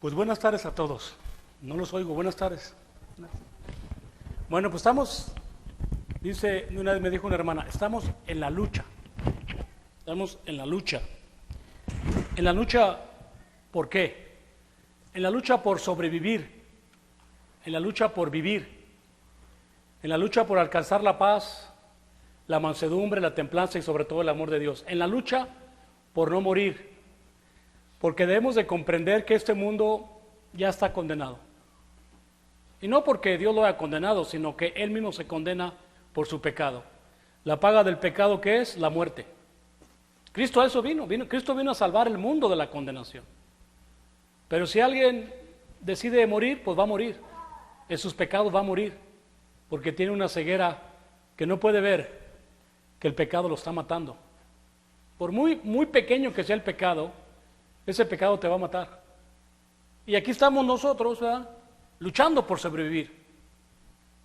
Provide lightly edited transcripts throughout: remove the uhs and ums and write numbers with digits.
Pues buenas tardes a todos. No los oigo, buenas tardes. Bueno, pues estamos, una vez me dijo una hermana, estamos en la lucha. Estamos en la lucha. En la lucha, ¿por qué? En la lucha por sobrevivir. En la lucha por vivir. En la lucha por alcanzar la paz, la mansedumbre, la templanza y sobre todo el amor de Dios. En la lucha por no morir. Porque debemos de comprender que este mundo ya está condenado. Y no porque Dios lo haya condenado, sino que Él mismo se condena por su pecado. La paga del pecado, ¿qué es? La muerte. Cristo a eso vino. Cristo vino a salvar el mundo de la condenación. Pero si alguien decide morir, pues va a morir. En sus pecados va a morir. Porque tiene una ceguera que no puede ver que el pecado lo está matando. Por muy pequeño que sea el pecado, ese pecado te va a matar. Y aquí estamos nosotros, ¿verdad?, luchando por sobrevivir.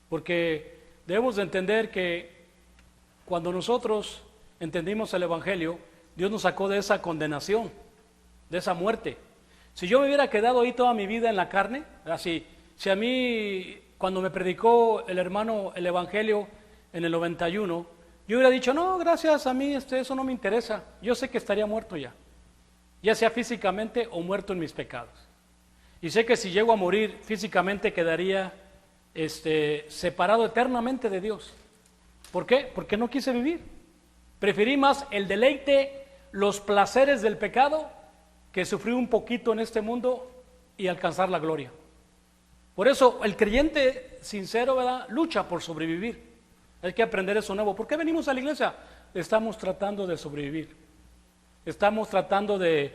Porque debemos de entender que cuando nosotros entendimos el Evangelio, Dios nos sacó de esa condenación, de esa muerte. Si yo me hubiera quedado ahí toda mi vida en la carne, así, si a mí, cuando me predicó el hermano el Evangelio en el 91, yo hubiera dicho, no, gracias, a mí eso no me interesa, yo sé que estaría muerto ya sea físicamente o muerto en mis pecados. Y sé que si llego a morir físicamente quedaría separado eternamente de Dios. ¿Por qué? Porque no quise vivir. Preferí más el deleite, los placeres del pecado, que sufrir un poquito en este mundo y alcanzar la gloria. Por eso el creyente sincero, ¿verdad?, lucha por sobrevivir. Hay que aprender eso nuevo. ¿Por qué venimos a la iglesia? Estamos tratando de sobrevivir. Estamos tratando de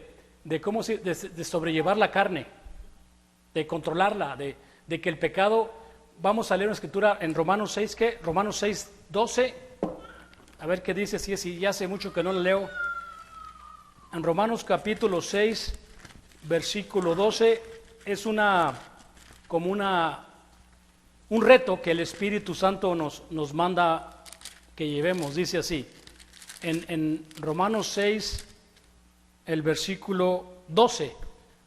sobrellevar la carne, de controlarla, de que el pecado, vamos a leer una escritura en Romanos 6, ¿qué? Romanos 6, 12, a ver qué dice, si ya hace mucho que no la leo. En Romanos capítulo 6, versículo 12, es un reto que el Espíritu Santo nos manda que llevemos. Dice así, en Romanos 6, el versículo 12,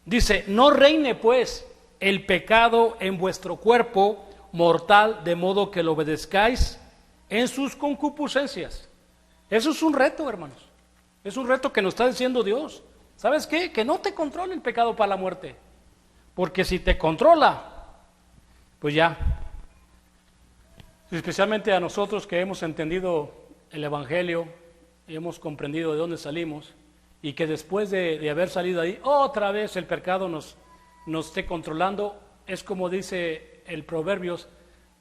dice, no reine pues el pecado en vuestro cuerpo mortal, de modo que lo obedezcáis en sus concupiscencias. Eso es un reto, hermanos. Es un reto que nos está diciendo Dios. ¿Sabes qué? Que no te controle el pecado para la muerte. Porque si te controla, pues ya. Especialmente a nosotros que hemos entendido el Evangelio y hemos comprendido de dónde salimos, y que después de haber salido ahí, otra vez el pecado nos esté controlando, es como dice el Proverbios,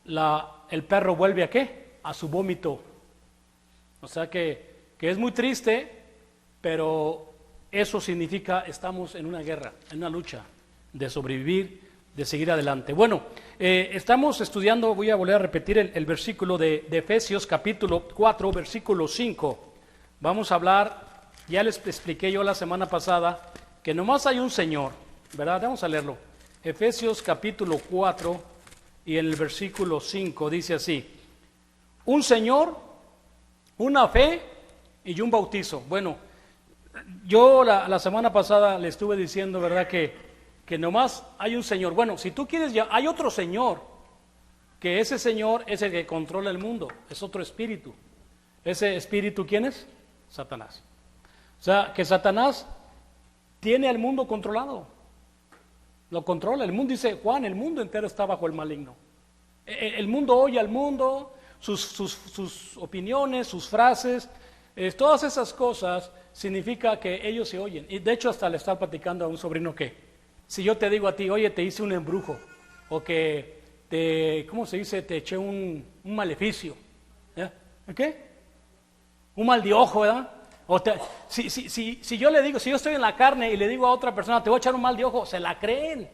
el perro vuelve ¿a qué? A su vómito. O sea que es muy triste, pero eso significa estamos en una guerra, en una lucha de sobrevivir, de seguir adelante. Bueno, estamos estudiando, voy a volver a repetir el versículo de Efesios capítulo 4, versículo 5. Vamos a hablar, ya les expliqué yo la semana pasada, que nomás hay un Señor, ¿verdad? Vamos a leerlo. Efesios capítulo 4 y en el versículo 5 dice así, un Señor, una fe y un bautizo. Bueno, yo la semana pasada le estuve diciendo, ¿verdad?, que nomás hay un Señor. Bueno, si tú quieres, ya hay otro Señor, que ese Señor es el que controla el mundo, es otro espíritu. ¿Ese espíritu quién es? Satanás. O sea, que Satanás tiene al mundo controlado. Lo controla. El mundo, dice Juan, el mundo entero está bajo el maligno. El mundo oye al mundo, sus opiniones, sus frases, todas esas cosas significa que ellos se oyen. Y de hecho hasta le estaba platicando a un sobrino que, si yo te digo a ti, oye, te hice un embrujo, o que ¿cómo se dice? Te eché un maleficio. ¿Ya? ¿Qué? Un mal de ojo, ¿verdad? Si yo le digo, si yo estoy en la carne y le digo a otra persona, te voy a echar un mal de ojo, se la creen.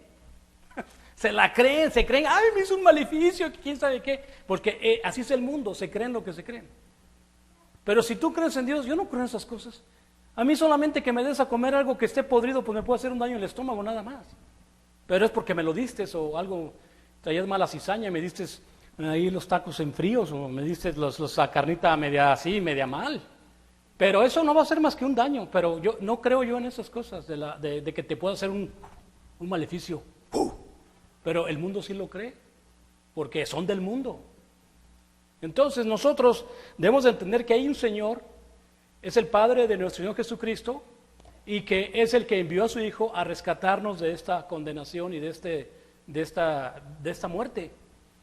Se creen, ay, me hizo un maleficio, quién sabe qué. Porque así es el mundo, se creen lo que se creen. Pero si tú crees en Dios, yo no creo en esas cosas. A mí solamente que me des a comer algo que esté podrido, pues me puede hacer un daño en el estómago, nada más. Pero es porque me lo diste, o algo, traías mala cizaña y me diste ahí los tacos en fríos, o me diste la carnita media así, media mal. Pero eso no va a ser más que un daño. Pero yo no creo en esas cosas de que te pueda hacer un un maleficio. Pero el mundo sí lo cree, porque son del mundo. Entonces nosotros debemos de entender que hay un Señor, es el Padre de nuestro Señor Jesucristo, y que es el que envió a su Hijo a rescatarnos de esta condenación y de esta muerte.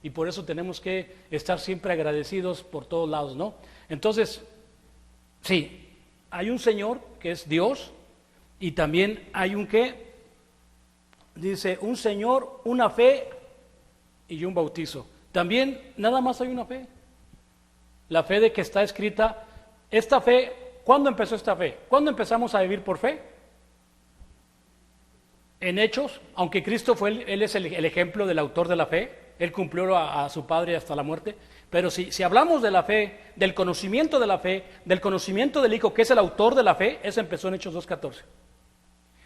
Y por eso tenemos que estar siempre agradecidos por todos lados, ¿no? Entonces, sí, hay un Señor que es Dios, y también hay un ¿qué? Dice, un Señor, una fe y un bautizo. También nada más hay una fe. La fe de que está escrita, esta fe, ¿cuándo empezó esta fe? ¿Cuándo empezamos a vivir por fe? En Hechos, aunque Cristo él es el ejemplo del autor de la fe, él cumplió a su Padre hasta la muerte, pero si hablamos de la fe, del conocimiento de la fe, del conocimiento del Hijo, que es el autor de la fe, eso empezó en Hechos 2.14.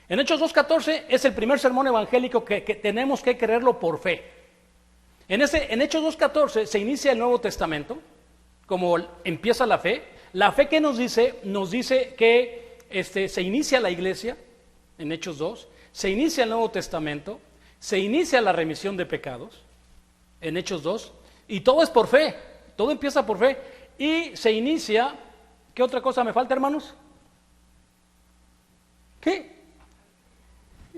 En Hechos 2.14 es el primer sermón evangélico que tenemos que creerlo por fe. En Hechos 2.14 se inicia el Nuevo Testamento, como empieza la fe. La fe que nos dice que se inicia la iglesia, en Hechos 2, se inicia el Nuevo Testamento, se inicia la remisión de pecados, en Hechos 2, y todo es por fe, todo empieza por fe, y se inicia, ¿qué otra cosa me falta, hermanos? ¿Qué?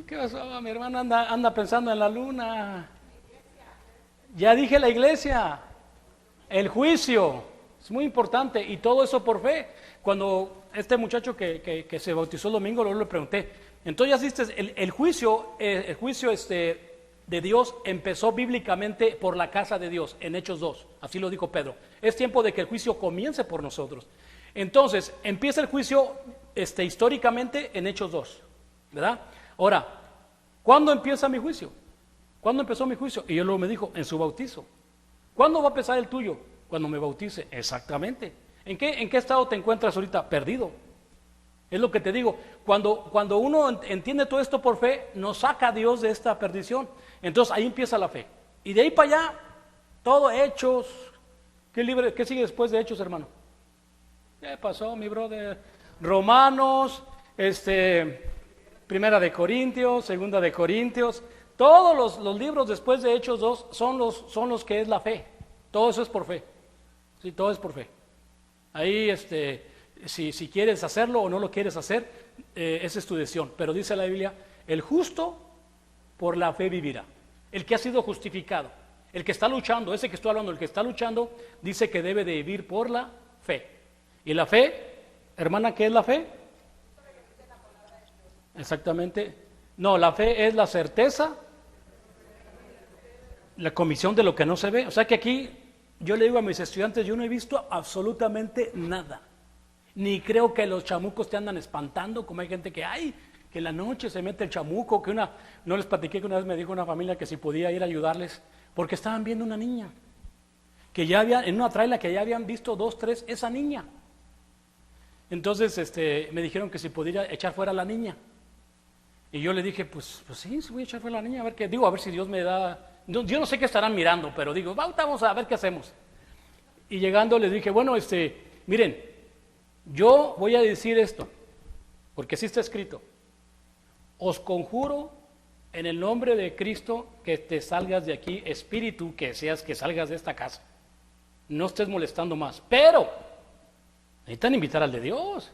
¿Qué pasó? Mi hermana anda pensando en la luna. Ya dije la iglesia, el juicio, es muy importante, y todo eso por fe. Cuando este muchacho que se bautizó el domingo, luego le pregunté, entonces ya viste, el juicio de Dios empezó bíblicamente por la casa de Dios, en Hechos 2, así lo dijo Pedro. Es tiempo de que el juicio comience por nosotros. Entonces, empieza el juicio históricamente en Hechos 2, ¿verdad? Ahora, ¿cuándo empieza mi juicio? ¿Cuándo empezó mi juicio? Y él luego me dijo, en su bautizo. ¿Cuándo va a empezar el tuyo? Cuando me bautice. Exactamente. ¿En qué estado te encuentras ahorita? Perdido. Es lo que te digo. Cuando uno entiende todo esto por fe, nos saca a Dios de esta perdición. Entonces ahí empieza la fe. Y de ahí para allá, todo Hechos. ¿Qué sigue después de Hechos, hermano? ¿Qué pasó, mi brother? Romanos, Primera de Corintios, Segunda de Corintios. Todos los libros después de Hechos 2 son los que es la fe. Todo eso es por fe. Sí, todo es por fe. Ahí, si quieres hacerlo o no lo quieres hacer, esa es tu decisión. Pero dice la Biblia, el justo por la fe vivirá. El que ha sido justificado, el que está luchando, ese que estoy hablando, el que está luchando, dice que debe de vivir por la fe. Y la fe, hermana, ¿qué es la fe? Exactamente. No, la fe es la certeza, la convicción de lo que no se ve. O sea que aquí yo le digo a mis estudiantes, yo no he visto absolutamente nada. Ni creo que los chamucos te andan espantando, como hay gente que en la noche se mete el chamuco, no les platiqué que una vez me dijo una familia que si podía ir a ayudarles, porque estaban viendo una niña, que ya había, en una traila que ya habían visto 2, 3, esa niña. Entonces me dijeron que si podía echar fuera a la niña. Y yo le dije, pues sí voy a echar fuera a la niña, a ver si Dios me da. Yo no sé qué estarán mirando, pero digo, vamos a ver qué hacemos. Y llegando les dije, bueno, miren, yo voy a decir esto, porque sí está escrito. Os conjuro en el nombre de Cristo que te salgas de aquí, espíritu que salgas de esta casa. No estés molestando más, pero necesitan invitar al de Dios.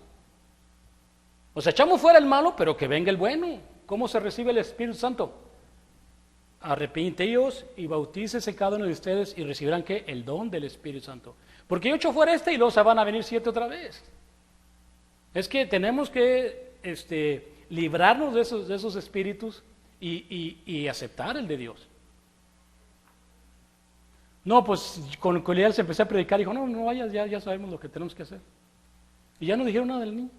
O sea, echamos fuera el malo, pero que venga el bueno. ¿Cómo se recibe el Espíritu Santo? Arrepentíos y bautícese cada uno de ustedes y recibirán ¿qué? El don del Espíritu Santo. Porque yo echo fuera y luego se van a venir 7 otra vez. Es que tenemos que librarnos de esos espíritus y aceptar el de Dios. No, pues con él se empecé a predicar y dijo, no vayas, ya sabemos lo que tenemos que hacer. Y ya no dijeron nada del niño.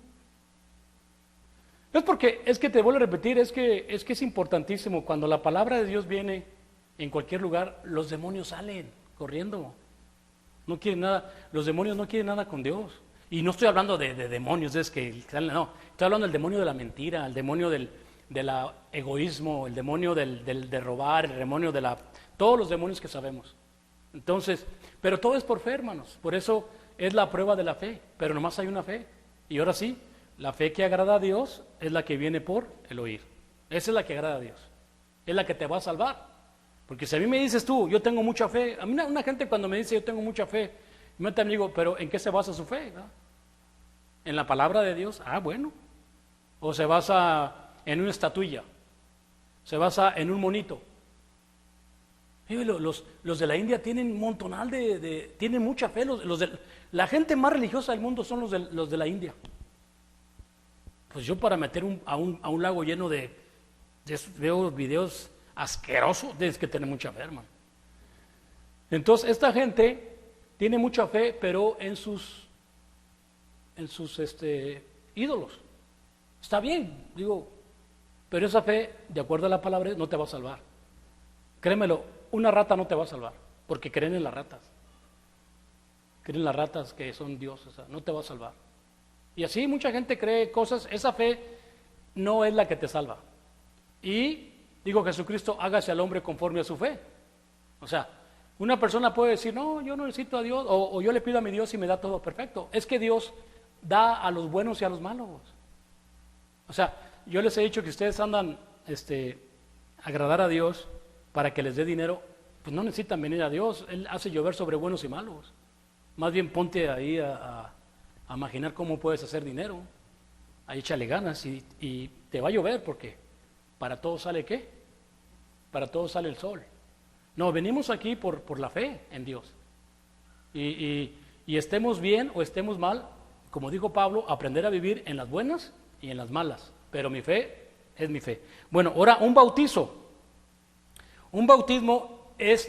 Es que te vuelvo a repetir, es que es importantísimo. Cuando la palabra de Dios viene en cualquier lugar, los demonios salen corriendo. No quieren nada, los demonios no quieren nada con Dios. Y no estoy hablando de demonios, no, estoy hablando del demonio de la mentira, el demonio del egoísmo, el demonio de robar, el demonio todos los demonios que sabemos. Entonces, pero todo es por fe, hermanos. Por eso es la prueba de la fe, pero nomás hay una fe. Y ahora sí, la fe que agrada a Dios es la que viene por el oír. Esa es la que agrada a Dios. es la que te va a salvar. Porque si a mí me dices tú, yo tengo mucha fe, a mí una gente cuando me dice yo tengo mucha fe, yo también digo, pero ¿en qué se basa su fe? ¿Verdad? ¿En la palabra de Dios? Ah, bueno. ¿O se basa en una estatuilla? ¿Se basa en un monito? Los de la India tienen un montonal tienen mucha fe. La gente más religiosa del mundo son los de la India. Pues yo para meter a un lago lleno veo videos asquerosos, tienes que tener mucha fe, hermano. Entonces esta gente tiene mucha fe, pero en sus ídolos. Está bien, digo, pero esa fe, de acuerdo a la palabra, no te va a salvar. Créemelo, una rata no te va a salvar, porque creen en las ratas. Creen en las ratas que son Dios, o sea, no te va a salvar. Y así mucha gente cree cosas, esa fe no es la que te salva. Y digo, Jesucristo, hágase al hombre conforme a su fe. O sea, una persona puede decir, no, yo no necesito a Dios, o yo le pido a mi Dios y me da todo perfecto. Es que Dios da a los buenos y a los malos. O sea, yo les he dicho que ustedes andan agradar a Dios para que les dé dinero, pues no necesitan venir a Dios, Él hace llover sobre buenos y malos. Más bien ponte ahí a imaginar cómo puedes hacer dinero, ahí échale ganas y te va a llover, porque para todos sale ¿qué? Para todos sale el sol. No, venimos aquí por la fe en Dios. Y estemos bien o estemos mal, como dijo Pablo, aprender a vivir en las buenas y en las malas. Pero mi fe es mi fe. Bueno, ahora un bautizo. Un bautismo es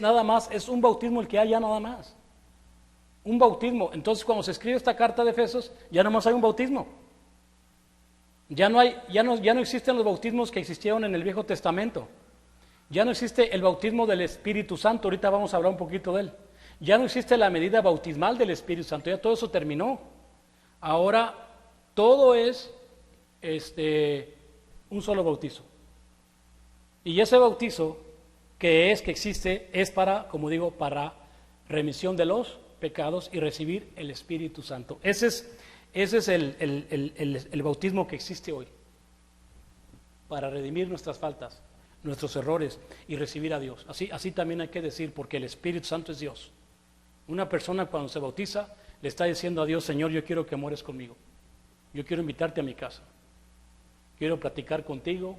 un bautismo el que haya nada más. Un bautismo. Entonces cuando se escribe esta carta de Efesios, ya nada más hay un bautismo. Ya no existen los bautismos que existieron en el Viejo Testamento. Ya no existe el bautismo del Espíritu Santo, ahorita vamos a hablar un poquito de él. Ya no existe la medida bautismal del Espíritu Santo, ya todo eso terminó. Ahora todo es un solo bautizo. Y ese bautizo que existe es para, como digo, para remisión de los pecados y recibir el Espíritu Santo. Ese es el bautismo que existe hoy, para redimir nuestras faltas, nuestros errores y recibir a Dios. Así también hay que decir, porque el Espíritu Santo es Dios. Una persona cuando se bautiza le está diciendo a Dios, Señor, yo quiero que mueres conmigo, yo quiero invitarte a mi casa, quiero platicar contigo,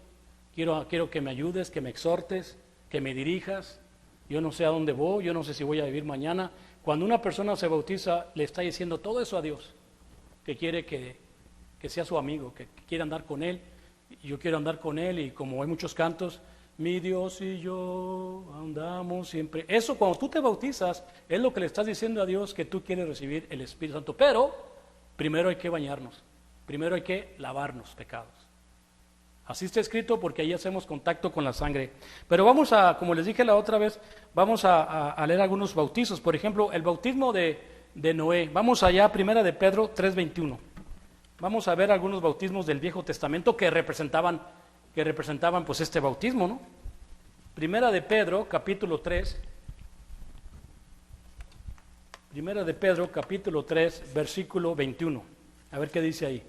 quiero que me ayudes, que me exhortes, que me dirijas. Yo no sé a dónde voy, yo no sé si voy a vivir mañana. Cuando una persona se bautiza, le está diciendo todo eso a Dios, que quiere que sea su amigo, que quiere andar con Él. Yo quiero andar con Él, y como hay muchos cantos, mi Dios y yo andamos siempre. Eso, cuando tú te bautizas, es lo que le estás diciendo a Dios, que tú quieres recibir el Espíritu Santo. Pero primero hay que bañarnos, primero hay que lavarnos pecados. Así está escrito, porque ahí hacemos contacto con la sangre. Pero vamos como les dije la otra vez, vamos a leer algunos bautizos. Por ejemplo, el bautismo de Noé. Vamos allá, primera de Pedro 3:21. Vamos a ver algunos bautismos del Viejo Testamento que representaban pues este bautismo, ¿no? Primera de Pedro, capítulo 3. Primera de Pedro, capítulo 3, versículo 21. A ver qué dice ahí.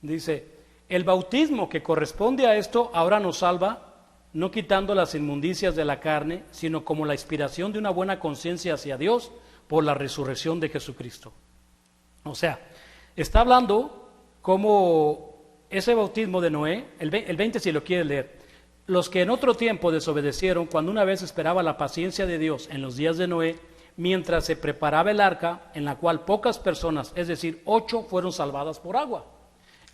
Dice, el bautismo que corresponde a esto ahora nos salva, no quitando las inmundicias de la carne, sino como la inspiración de una buena conciencia hacia Dios por la resurrección de Jesucristo. O sea, está hablando como ese bautismo de Noé, el 20 si lo quieres leer. Los que en otro tiempo desobedecieron, cuando una vez esperaba la paciencia de Dios en los días de Noé, mientras se preparaba el arca, en la cual pocas personas, es decir, 8, fueron salvadas por agua.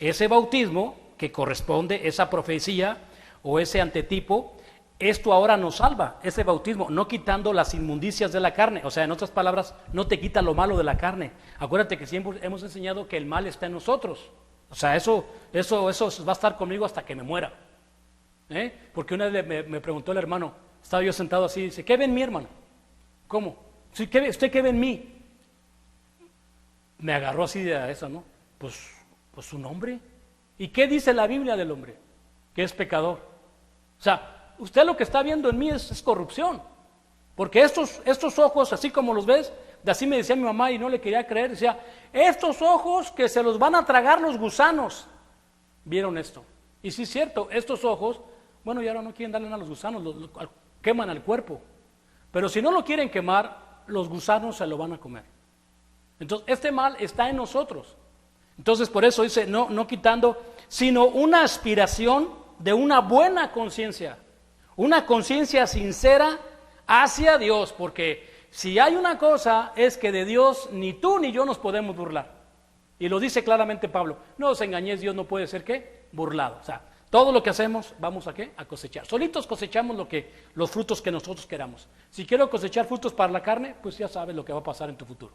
Ese bautismo que corresponde, esa profecía o ese antetipo, esto ahora nos salva, ese bautismo, no quitando las inmundicias de la carne. O sea, en otras palabras, no te quita lo malo de la carne. Acuérdate que siempre hemos enseñado que el mal está en nosotros. O sea, eso va a estar conmigo hasta que me muera. Porque una vez me preguntó el hermano, estaba yo sentado así, dice, ¿qué ve en mí, hermano? ¿Cómo? Sí, ¿usted qué ve en mí? Me agarró así de esa, ¿no? Pues un hombre. ¿Y qué dice la Biblia del hombre? Que es pecador. O sea, usted lo que está viendo en mí es corrupción. Porque estos ojos, así como los ves, de así me decía mi mamá y no le quería creer, decía, estos ojos que se los van a tragar los gusanos, vieron esto. Y sí es cierto, estos ojos, bueno, ya no quieren darle nada a los gusanos, queman al cuerpo. Pero si no lo quieren quemar, los gusanos se lo van a comer. Entonces, este mal está en nosotros. Entonces, por eso dice, no quitando, sino una aspiración de una buena conciencia, una conciencia sincera hacia Dios, porque si hay una cosa es que de Dios ni tú ni yo nos podemos burlar. Y lo dice claramente Pablo, no os engañéis, Dios no puede ser ¿qué? Burlado. O sea, todo lo que hacemos vamos a ¿qué? A cosechar. Solitos cosechamos los frutos que nosotros queramos. Si quiero cosechar frutos para la carne, pues ya sabes lo que va a pasar en tu futuro.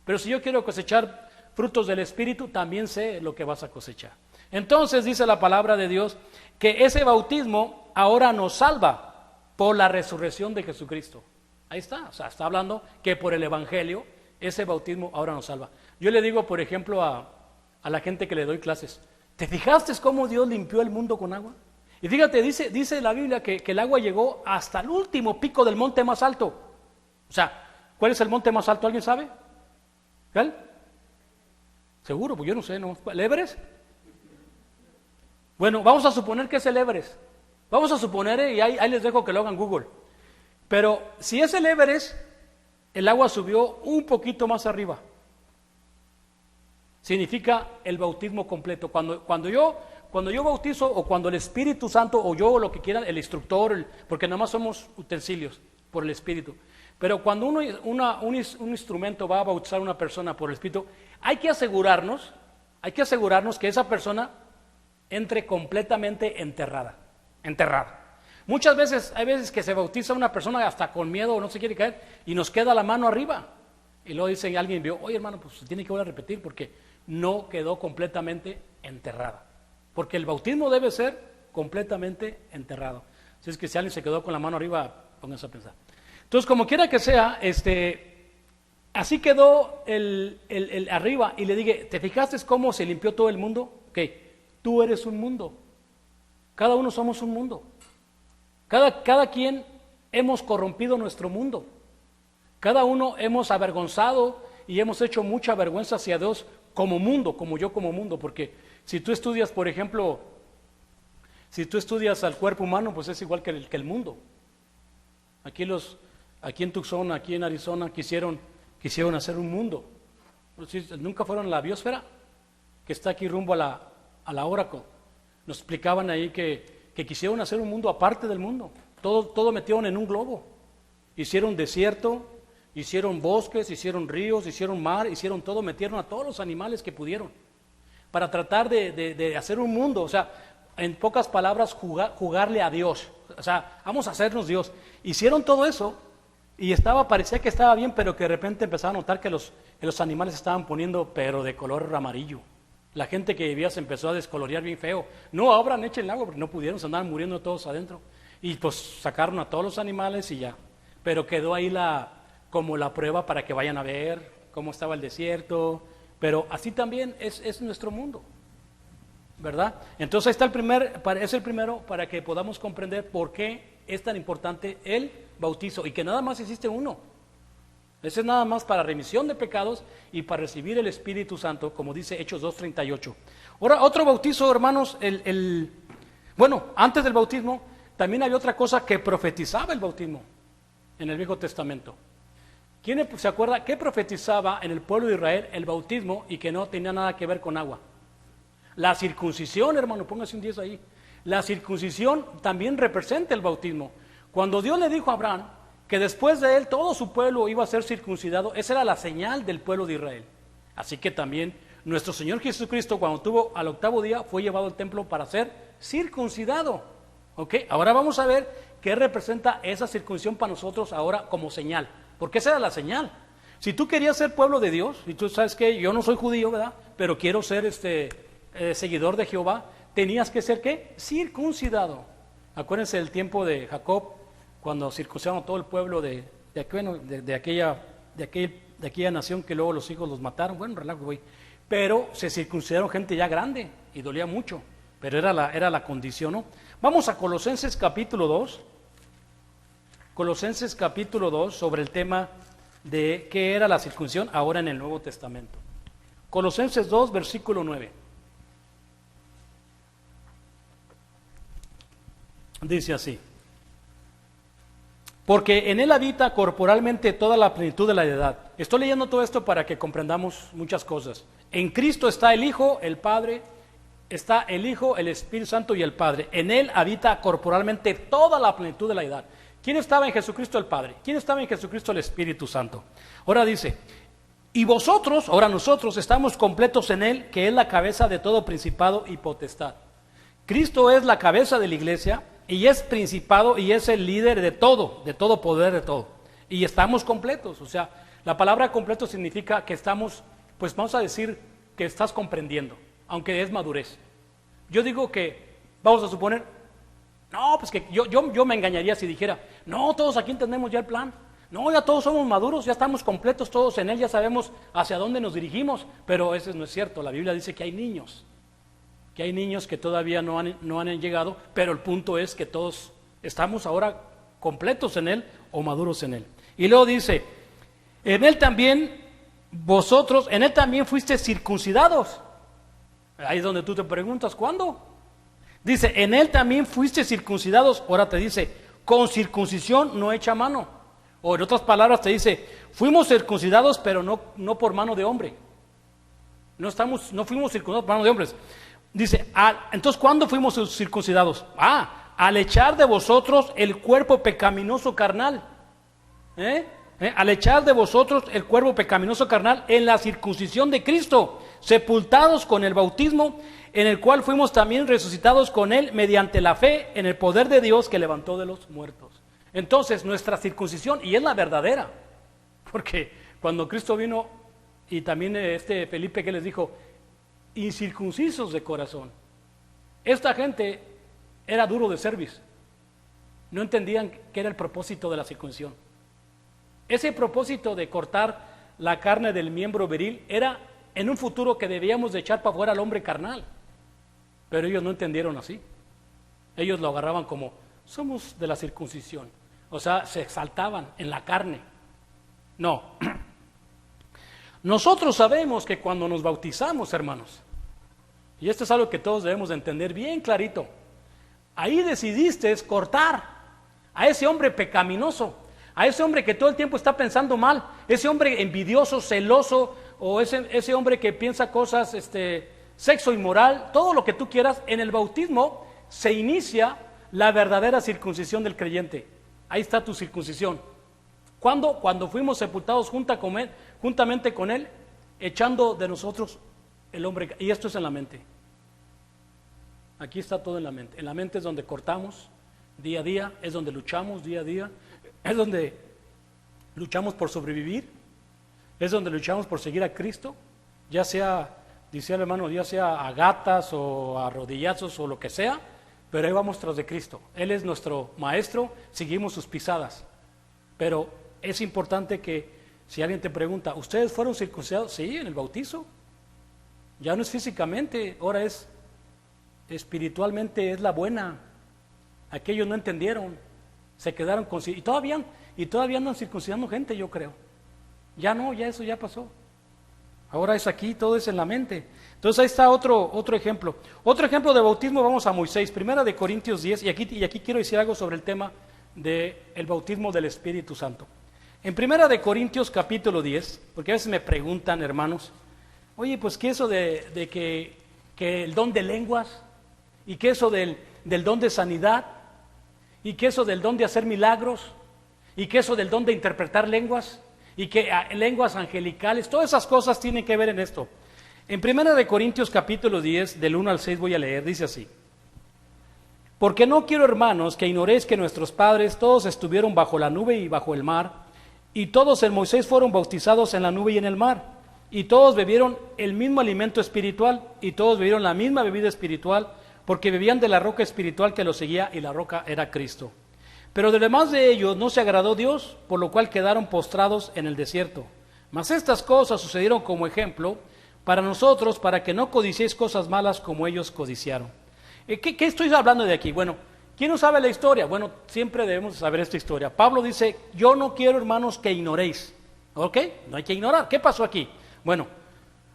Pero si yo quiero cosechar frutos del Espíritu, también sé lo que vas a cosechar. Entonces dice la palabra de Dios que ese bautismo ahora nos salva por la resurrección de Jesucristo. Ahí está, o sea, está hablando que por el Evangelio ese bautismo ahora nos salva. Yo le digo, por ejemplo, a la gente que le doy clases, ¿te fijaste cómo Dios limpió el mundo con agua? Y fíjate, dice la Biblia que el agua llegó hasta el último pico del monte más alto. O sea, ¿cuál es el monte más alto? ¿Alguien sabe? ¿Cuál? Seguro, pues yo no sé, ¿no? ¿El Everest? Bueno, vamos a suponer que es el Everest. Vamos a suponer, y ahí les dejo que lo hagan Google. Pero si es el Everest, el agua subió un poquito más arriba. Significa el bautismo completo. Cuando yo bautizo, o cuando el Espíritu Santo, o yo, lo que quieran, el instructor, porque nada más somos utensilios por el Espíritu. Pero cuando un instrumento va a bautizar a una persona por el Espíritu, hay que asegurarnos que esa persona entre completamente enterrada. Muchas veces, hay veces que se bautiza una persona hasta con miedo o no se quiere caer y nos queda la mano arriba. Y luego dicen, alguien vio, oye hermano, pues tiene que volver a repetir porque no quedó completamente enterrada. Porque el bautismo debe ser completamente enterrado. Si es que si alguien se quedó con la mano arriba, pónganse a pensar. Entonces, como quiera que sea, así quedó el arriba, y le dije, ¿te fijaste cómo se limpió todo el mundo? Ok, tú eres un mundo. Cada uno somos un mundo. Cada quien hemos corrompido nuestro mundo. Cada uno hemos avergonzado y hemos hecho mucha vergüenza hacia Dios como mundo, como yo como mundo, porque si tú estudias, por ejemplo, si tú estudias al cuerpo humano, pues es igual que el mundo. Aquí en Tucson, aquí en Arizona, quisieron hacer un mundo. Nunca fueron a la biosfera, que está aquí rumbo a la Oracle. Nos explicaban ahí que quisieron hacer un mundo aparte del mundo. Todo metieron en un globo. Hicieron desierto, hicieron bosques, hicieron ríos, hicieron mar, hicieron todo, metieron a todos los animales que pudieron para tratar de hacer un mundo. O sea, en pocas palabras, jugarle a Dios. O sea, vamos a hacernos Dios. Hicieron todo eso y parecía que estaba bien, pero que de repente empezaron a notar que los animales se estaban poniendo, pero de color amarillo. La gente que vivía se empezó a descolorear bien feo. No, abran, echen el agua, porque no pudieron, se andaban muriendo todos adentro. Y pues sacaron a todos los animales y ya. Pero quedó ahí como la prueba para que vayan a ver cómo estaba el desierto. Pero así también es nuestro mundo, ¿verdad? Entonces está es el primero para que podamos comprender por qué es tan importante el bautizo y que nada más existe uno. Ese es nada más para remisión de pecados y para recibir el Espíritu Santo, como dice Hechos 2:38. Ahora, otro bautizo, hermanos, bueno, antes del bautismo también había otra cosa que profetizaba el bautismo en el Viejo Testamento. ¿Quién se acuerda qué profetizaba en el pueblo de Israel el bautismo y que no tenía nada que ver con agua? La circuncisión, hermano, póngase un 10 ahí. La circuncisión también representa el bautismo. Cuando Dios le dijo a Abraham que después de él todo su pueblo iba a ser circuncidado, esa era la señal del pueblo de Israel. Así que también nuestro Señor Jesucristo, cuando tuvo al 8º día, fue llevado al templo para ser circuncidado. ¿Ok? Ahora vamos a ver qué representa esa circuncisión para nosotros ahora como señal. Porque esa era la señal. Si tú querías ser pueblo de Dios, y tú sabes que yo no soy judío, ¿verdad? Pero quiero ser seguidor de Jehová, tenías que ser ¿qué? Circuncidado. Acuérdense del tiempo de Jacob, cuando circuncidaron a todo el pueblo de aquella nación que luego los hijos los mataron. Bueno, relajo, güey. Pero se circuncidaron gente ya grande y dolía mucho, pero era la condición, ¿no? Vamos a Colosenses capítulo 2. Colosenses capítulo 2 sobre el tema de qué era la circuncisión ahora en el Nuevo Testamento. Colosenses 2, versículo 9. Dice así: porque en él habita corporalmente toda la plenitud de la deidad. Estoy leyendo todo esto para que comprendamos muchas cosas. En Cristo está el Hijo, el Padre, está el Hijo, el Espíritu Santo y el Padre. En él habita corporalmente toda la plenitud de la deidad. ¿Quién estaba en Jesucristo? El Padre. ¿Quién estaba en Jesucristo? El Espíritu Santo. Ahora dice: y vosotros, ahora nosotros, estamos completos en él, que es la cabeza de todo principado y potestad. Cristo es la cabeza de la iglesia y es principado y es el líder de todo poder, de todo. Y estamos completos. O sea, la palabra completo significa que estamos, pues vamos a decir que estás comprendiendo, aunque es madurez. Yo digo que, vamos a suponer, no, pues que yo me engañaría si dijera, no, todos aquí entendemos ya el plan. No, ya todos somos maduros, ya estamos completos todos en él, ya sabemos hacia dónde nos dirigimos. Pero eso no es cierto. La Biblia dice que hay niños que todavía no han llegado, pero el punto es que todos estamos ahora completos en él o maduros en él. Y luego dice: en él también fuiste circuncidados. Ahí es donde tú te preguntas, ¿cuándo? Dice: en él también fuiste circuncidados. Ahora te dice, con circuncisión no hecha a mano. O en otras palabras te dice, fuimos circuncidados, pero no por mano de hombre. No fuimos circuncidados por mano de hombres. Dice, entonces, ¿cuándo fuimos circuncidados? Al echar de vosotros el cuerpo pecaminoso carnal. Al echar de vosotros el cuerpo pecaminoso carnal en la circuncisión de Cristo, sepultados con el bautismo, en el cual fuimos también resucitados con él mediante la fe en el poder de Dios que levantó de los muertos. Entonces, nuestra circuncisión, y es la verdadera, porque cuando Cristo vino, y también Felipe que les dijo, incircuncisos de corazón. Esta gente era duro de cerviz. No entendían qué era el propósito de la circuncisión. Ese propósito de cortar la carne del miembro viril era en un futuro que debíamos de echar para afuera al hombre carnal. Pero ellos no entendieron así. Ellos lo agarraban como, somos de la circuncisión. O sea, se exaltaban en la carne. No. Nosotros sabemos que cuando nos bautizamos, hermanos, y esto es algo que todos debemos de entender bien clarito, ahí decidiste cortar a ese hombre pecaminoso, a ese hombre que todo el tiempo está pensando mal, ese hombre envidioso, celoso, o ese hombre que piensa cosas, sexo inmoral, todo lo que tú quieras. En el bautismo se inicia la verdadera circuncisión del creyente. Ahí está tu circuncisión. ¿Cuándo? Cuando fuimos sepultados juntamente con él, echando de nosotros el hombre. Y esto es en la mente. Aquí está todo en la mente. En la mente es donde cortamos día a día, es donde luchamos día a día, es donde luchamos por sobrevivir, es donde luchamos por seguir a Cristo, ya sea, dice el hermano, ya sea a gatas o a rodillazos o lo que sea, pero ahí vamos tras de Cristo. Él es nuestro maestro, seguimos sus pisadas. Pero es importante que si alguien te pregunta, ¿ustedes fueron circuncidados? Sí, en el bautizo. Ya no es físicamente, ahora es espiritualmente, es la buena. Aquellos no entendieron, se quedaron con... Y todavía andan circuncidando gente, yo creo. Ya no, ya eso ya pasó. Ahora es aquí, todo es en la mente. Entonces ahí está otro ejemplo. Otro ejemplo de bautismo, vamos a Moisés, 1 Corintios 10, y aquí quiero decir algo sobre el tema del bautismo del Espíritu Santo. En 1 Corintios capítulo 10, porque a veces me preguntan, hermanos, oye, pues ¿qué eso de que el don de lenguas? ¿Y qué eso del don de sanidad? ¿Y qué eso del don de hacer milagros? ¿Y qué eso del don de interpretar lenguas? Y que lenguas angelicales, todas esas cosas tienen que ver en esto. En 1 Corintios capítulo 10, del 1 al 6 voy a leer, dice así: porque no quiero, hermanos, que ignoréis que nuestros padres todos estuvieron bajo la nube y bajo el mar, y todos en Moisés fueron bautizados en la nube y en el mar, y todos bebieron el mismo alimento espiritual, y todos bebieron la misma bebida espiritual, porque bebían de la roca espiritual que los seguía, y la roca era Cristo. Pero de demás de ellos no se agradó Dios, por lo cual quedaron postrados en el desierto. Mas estas cosas sucedieron como ejemplo para nosotros, para que no codiciéis cosas malas como ellos codiciaron. ¿Qué estoy hablando de aquí? Bueno, ¿quién no sabe la historia? Bueno, siempre debemos saber esta historia. Pablo dice, yo no quiero, hermanos, que ignoréis. ¿Ok? No hay que ignorar. ¿Qué pasó aquí? Bueno,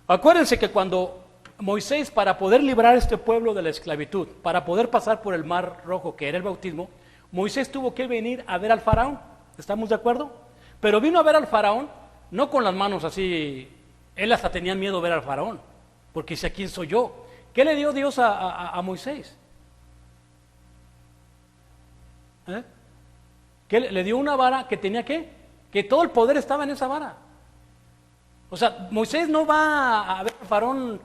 acuérdense que cuando Moisés, para poder librar a este pueblo de la esclavitud, para poder pasar por el mar rojo, que era el bautismo, Moisés tuvo que venir a ver al faraón. ¿Estamos de acuerdo? Pero vino a ver al faraón, no con las manos así. Él hasta tenía miedo de ver al faraón, porque dice, ¿quién soy yo? ¿Qué le dio Dios a Moisés? ¿Qué le dio? Una vara que tenía que todo el poder estaba en esa vara. O sea, Moisés no va a ver al faraón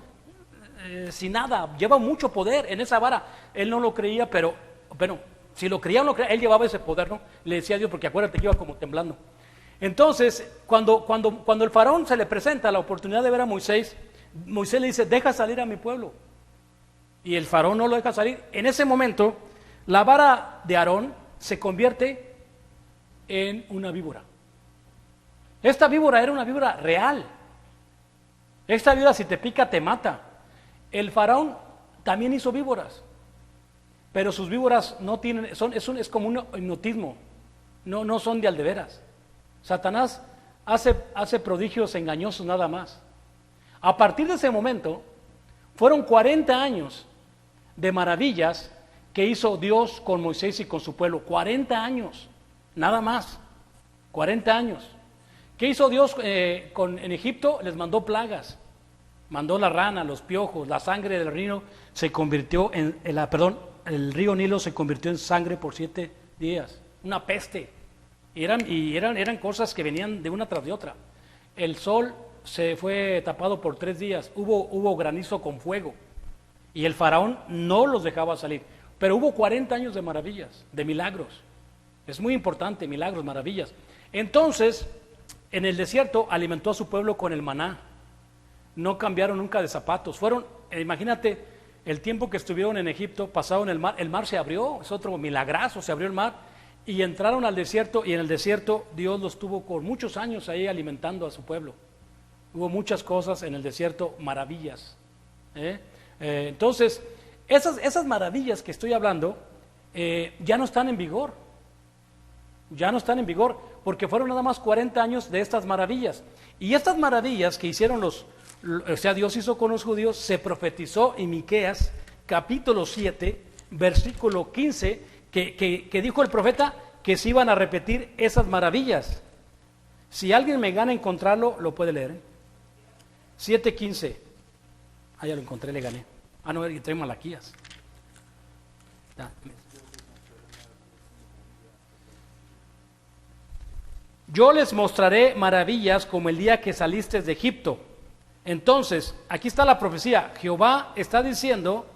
sin nada, lleva mucho poder en esa vara. Él no lo creía, pero bueno, si lo creía o no lo creía, él llevaba ese poder, ¿no? Le decía a Dios, porque acuérdate que iba como temblando. Entonces, cuando el faraón se le presenta la oportunidad de ver a Moisés, Moisés le dice, deja salir a mi pueblo. Y el faraón no lo deja salir. En ese momento, la vara de Aarón se convierte en una víbora. Esta víbora era una víbora real. Esta víbora, si te pica, te mata. El faraón también hizo víboras, pero sus víboras no tienen, es como un hipnotismo, no son de aldeveras. Satanás hace prodigios engañosos nada más. A partir de ese momento, fueron 40 años de maravillas que hizo Dios con Moisés y con su pueblo. 40 años, nada más. 40 años. ¿Qué hizo Dios en Egipto? Les mandó plagas. Mandó la rana, los piojos, la sangre del río se convirtió el río Nilo se convirtió en sangre por 7 días. Una peste. Eran cosas que venían de una tras de otra. El sol se fue tapado por 3 días. Hubo granizo con fuego. Y el faraón no los dejaba salir. Pero hubo 40 años de maravillas, de milagros. Es muy importante, milagros, maravillas. Entonces, en el desierto alimentó a su pueblo con el maná. No cambiaron nunca de zapatos. Imagínate, el tiempo que estuvieron en Egipto, pasaron el mar se abrió, es otro milagrazo, se abrió el mar, y entraron al desierto, y en el desierto Dios los tuvo por muchos años ahí alimentando a su pueblo. Hubo muchas cosas en el desierto, maravillas. Entonces, esas maravillas que estoy hablando, ya no están en vigor. Ya no están en vigor, porque fueron nada más 40 años de estas maravillas. Y estas maravillas que hicieron Dios hizo con los judíos, se profetizó en Miqueas, capítulo 7, versículo 15, que dijo el profeta que se iban a repetir esas maravillas. Si alguien me gana encontrarlo, lo puede leer. 7:15. Ya lo encontré, le gané. No, trae Malaquías. Yo les mostraré maravillas como el día que saliste de Egipto. Entonces, aquí está la profecía. Jehová está diciendo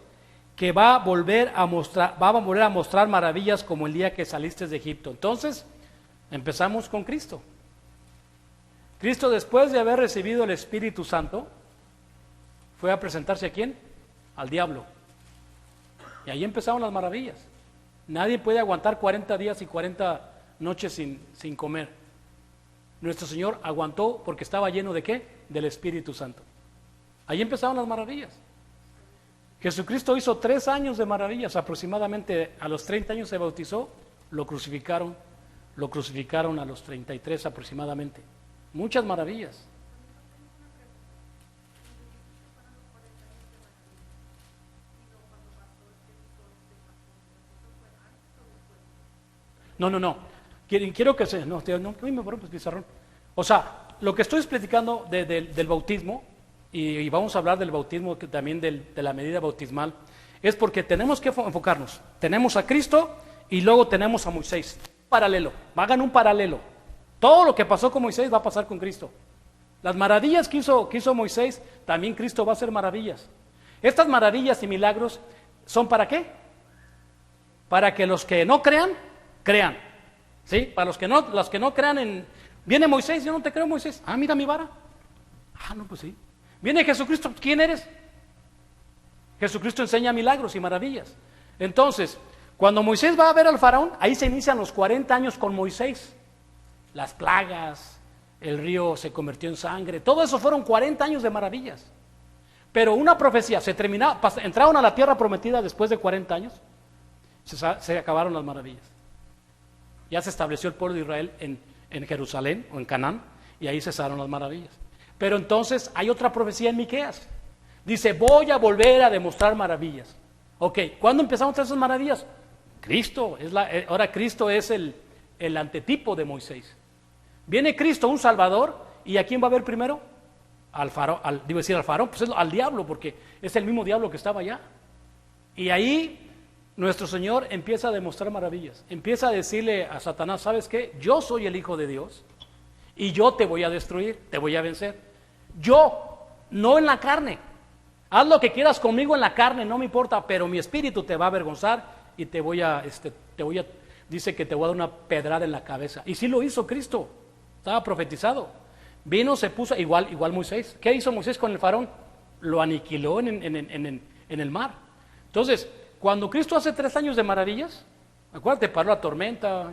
que va a volver a mostrar maravillas como el día que saliste de Egipto. Entonces, empezamos con Cristo. Cristo, después de haber recibido el Espíritu Santo, fue a presentarse ¿a quién? Al diablo. Y ahí empezaron las maravillas. Nadie puede aguantar 40 días y 40 noches sin comer. Nuestro Señor aguantó porque estaba lleno ¿de qué? Del Espíritu Santo. Ahí empezaron las maravillas. Jesucristo hizo 3 años de maravillas, aproximadamente a los 30 años se bautizó, lo crucificaron a los 33 aproximadamente. Muchas maravillas. No. Quiero que se... No, me pongo pizarrón. O sea, lo que estoy explicando del bautismo, y vamos a hablar del bautismo también de la medida bautismal, es porque tenemos que enfocarnos. Tenemos a Cristo y luego tenemos a Moisés. Paralelo, hagan un paralelo. Todo lo que pasó con Moisés va a pasar con Cristo. Las maravillas que hizo Moisés, también Cristo va a hacer maravillas. Estas maravillas y milagros son ¿para qué? Para que los que no crean, crean. ¿Sí? Para los que no crean viene Moisés, yo no te creo, Moisés. Mira mi vara. No, pues sí. Viene Jesucristo, ¿quién eres? Jesucristo enseña milagros y maravillas. Entonces, cuando Moisés va a ver al faraón, ahí se inician los 40 años con Moisés. Las plagas, el río se convirtió en sangre, todo eso fueron 40 años de maravillas. Pero una profecía, se terminaba, entraron a la tierra prometida después de 40 años, se acabaron las maravillas. Ya se estableció el pueblo de Israel en Jerusalén o en Canaán, y ahí cesaron las maravillas. Pero entonces hay otra profecía en Miqueas. Dice, voy a volver a demostrar maravillas. Ok, ¿cuándo empezamos esas maravillas? Cristo, ahora Cristo es el antetipo de Moisés. Viene Cristo, un Salvador, ¿y a quién va a ver primero? Al faraón, pues al diablo, porque es el mismo diablo que estaba allá. Y ahí nuestro Señor empieza a demostrar maravillas. Empieza a decirle a Satanás, ¿sabes qué? Yo soy el Hijo de Dios y yo te voy a destruir, te voy a vencer. Yo, no en la carne. Haz lo que quieras conmigo en la carne, no me importa, pero mi espíritu te va a avergonzar y dice que te voy a dar una pedrada en la cabeza. Y sí lo hizo Cristo, estaba profetizado. Vino, se puso, igual Moisés. ¿Qué hizo Moisés con el faraón? Lo aniquiló en el mar. Entonces, cuando Cristo hace 3 años de maravillas, acuérdate, paró la tormenta,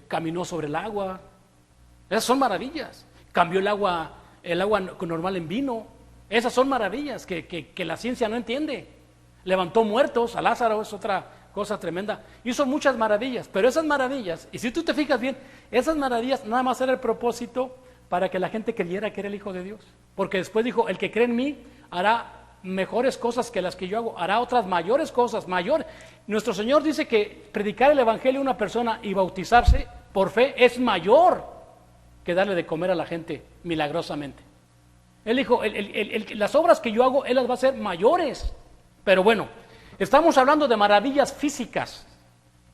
caminó sobre el agua. Esas son maravillas. Cambió el agua normal en vino. Esas son maravillas que la ciencia no entiende. Levantó muertos, a Lázaro, es otra cosa tremenda. Hizo muchas maravillas, pero esas maravillas, y si tú te fijas bien, esas maravillas nada más era el propósito para que la gente creyera que era el Hijo de Dios. Porque después dijo, el que cree en mí hará mejores cosas que las que yo hago, hará otras mayores cosas, mayor. Nuestro Señor dice que predicar el Evangelio a una persona y bautizarse por fe es mayor que darle de comer a la gente milagrosamente. Él dijo, las obras que yo hago, Él las va a hacer mayores. Pero bueno, estamos hablando de maravillas físicas.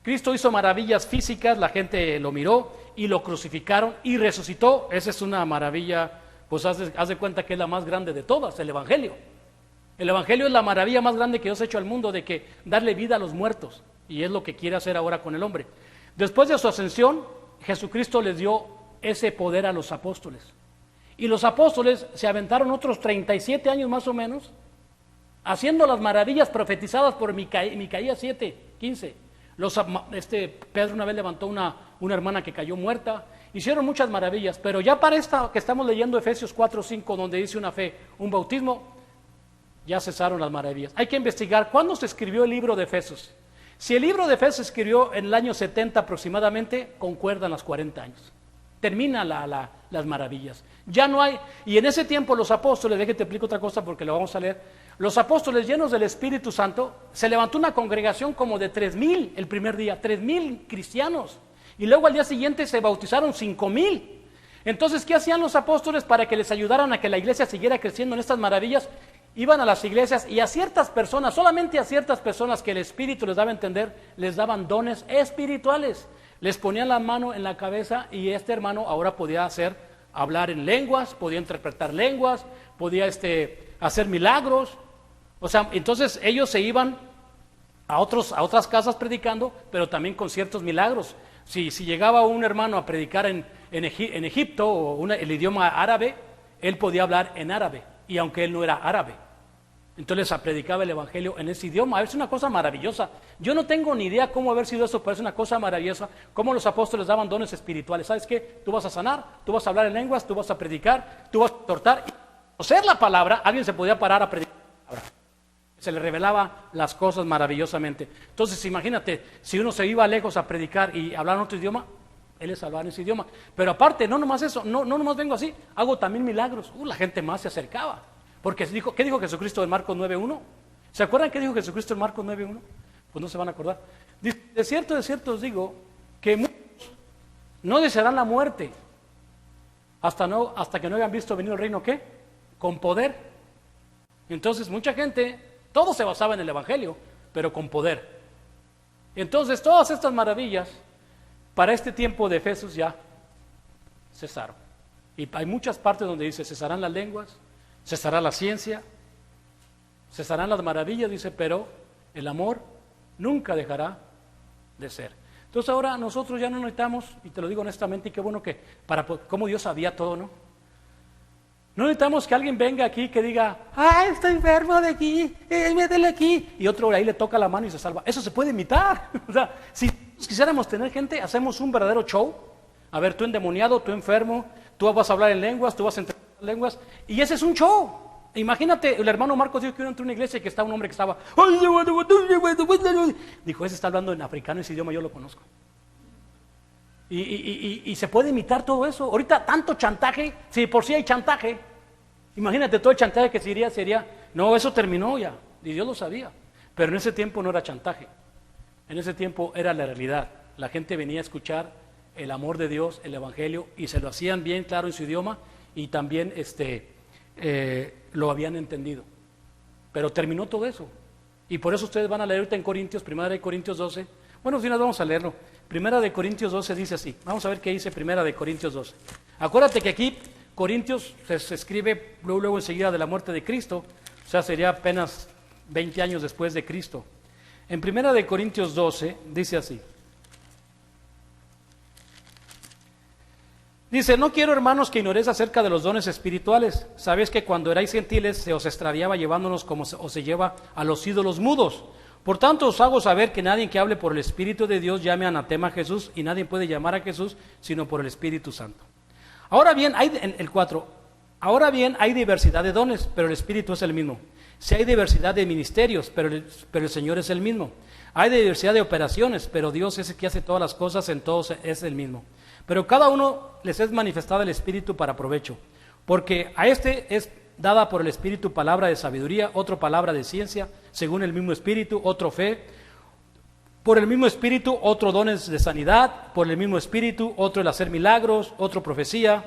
Cristo hizo maravillas físicas, la gente lo miró y lo crucificaron y resucitó. Esa es una maravilla, pues haz de cuenta que es la más grande de todas, el Evangelio. El Evangelio es la maravilla más grande que Dios ha hecho al mundo, de que darle vida a los muertos, y es lo que quiere hacer ahora con el hombre. Después de su ascensión, Jesucristo les dio ese poder a los apóstoles. Y los apóstoles se aventaron otros 37 años más o menos, haciendo las maravillas profetizadas por Micaías 7:15. Pedro una vez levantó una hermana que cayó muerta. Hicieron muchas maravillas, pero ya para esta que estamos leyendo, Efesios 4:5, donde dice una fe, un bautismo, ya cesaron las maravillas. Hay que investigar cuándo se escribió el libro de Efesios. Si el libro de Efesios se escribió en el año 70 aproximadamente, concuerdan los 40 años. Termina las maravillas. Ya no hay, y en ese tiempo los apóstoles, déjate te explico otra cosa porque lo vamos a leer. Los apóstoles llenos del Espíritu Santo, se levantó una congregación como de 3,000 el primer día, 3,000 cristianos. Y luego al día siguiente se bautizaron 5,000. Entonces, ¿qué hacían los apóstoles para que les ayudaran a que la iglesia siguiera creciendo en estas maravillas? Iban a las iglesias y a ciertas personas, solamente a ciertas personas que el Espíritu les daba a entender, les daban dones espirituales. Les ponían la mano en la cabeza y este hermano ahora podía hablar en lenguas, podía interpretar lenguas, podía hacer milagros. O sea, entonces ellos se iban a otras casas predicando, pero también con ciertos milagros. Si llegaba un hermano a predicar en Egipto o el idioma árabe, él podía hablar en árabe, y aunque él no era árabe. Entonces predicaba el Evangelio en ese idioma. Es una cosa maravillosa. Yo no tengo ni idea cómo haber sido eso, pero es una cosa maravillosa, cómo los apóstoles daban dones espirituales. ¿Sabes qué? Tú vas a sanar, tú vas a hablar en lenguas, tú vas a predicar, tú vas a exhortar. Y conocer la palabra, alguien se podía parar a predicar la palabra. Se le revelaba las cosas maravillosamente. Entonces imagínate, si uno se iba lejos a predicar y hablar en otro idioma, él les hablaba en ese idioma. Pero aparte, no nomás eso, no nomás vengo así, hago también milagros. La gente más se acercaba. Porque ¿qué dijo Jesucristo en Marcos 9:1? ¿Se acuerdan qué dijo Jesucristo en Marcos 9:1? Pues no se van a acordar. Dice, de cierto os digo, que muchos no desearán la muerte hasta que no hayan visto venir el reino, ¿qué? Con poder. Entonces mucha gente, todo se basaba en el Evangelio, pero con poder. Entonces todas estas maravillas, para este tiempo de Efesios ya cesaron. Y hay muchas partes donde dice, cesarán las lenguas, cesará la ciencia, cesarán las maravillas, dice, pero el amor nunca dejará de ser. Entonces ahora nosotros ya no necesitamos, y te lo digo honestamente, y qué bueno que, como Dios sabía todo, ¿no? No necesitamos que alguien venga aquí que diga, estoy enfermo de aquí, métele aquí, y otro ahí le toca la mano y se salva. Eso se puede imitar. O sea, si quisiéramos tener gente, hacemos un verdadero show. A ver, tú endemoniado, tú enfermo, tú vas a hablar en lenguas, tú vas a entender lenguas, y ese es un show. Imagínate, el hermano Marcos dijo que uno entró en una iglesia y que estaba un hombre que estaba... Dijo, ese está hablando en africano, ese idioma yo lo conozco. Y se puede imitar todo eso. Ahorita tanto chantaje, si por sí hay chantaje, imagínate todo el chantaje que sería, no, eso terminó ya, y Dios lo sabía. Pero en ese tiempo no era chantaje, en ese tiempo era la realidad. La gente venía a escuchar el amor de Dios, el evangelio, y se lo hacían bien claro en su idioma, y también lo habían entendido. Pero terminó todo eso, y por eso ustedes van a leer ahorita en Corintios, 1 Corintios 12. Bueno, si nos vamos a leerlo. 1 Corintios 12 dice así. Vamos a ver qué dice 1 Corintios 12. Acuérdate que aquí Corintios se escribe luego enseguida de la muerte de Cristo, o sea, sería apenas 20 años después de Cristo. En 1 Corintios 12 dice así. Dice, no quiero, hermanos, que ignoréis acerca de los dones espirituales. Sabéis que cuando erais gentiles se os extraviaba llevándonos como se lleva a los ídolos mudos. Por tanto os hago saber que nadie que hable por el Espíritu de Dios llame anatema a Jesús, y nadie puede llamar a Jesús sino por el Espíritu Santo. Ahora bien, en el 4, ahora bien hay diversidad de dones, pero el Espíritu es el mismo. Si hay diversidad de ministerios, pero el Señor es el mismo. Hay diversidad de operaciones, pero Dios es el que hace todas las cosas, en todos es el mismo. Pero cada uno les es manifestada el Espíritu para provecho, porque a este es dada por el Espíritu palabra de sabiduría, otro palabra de ciencia, según el mismo Espíritu, otro fe, por el mismo Espíritu, otro dones de sanidad, por el mismo Espíritu, otro el hacer milagros, otro profecía,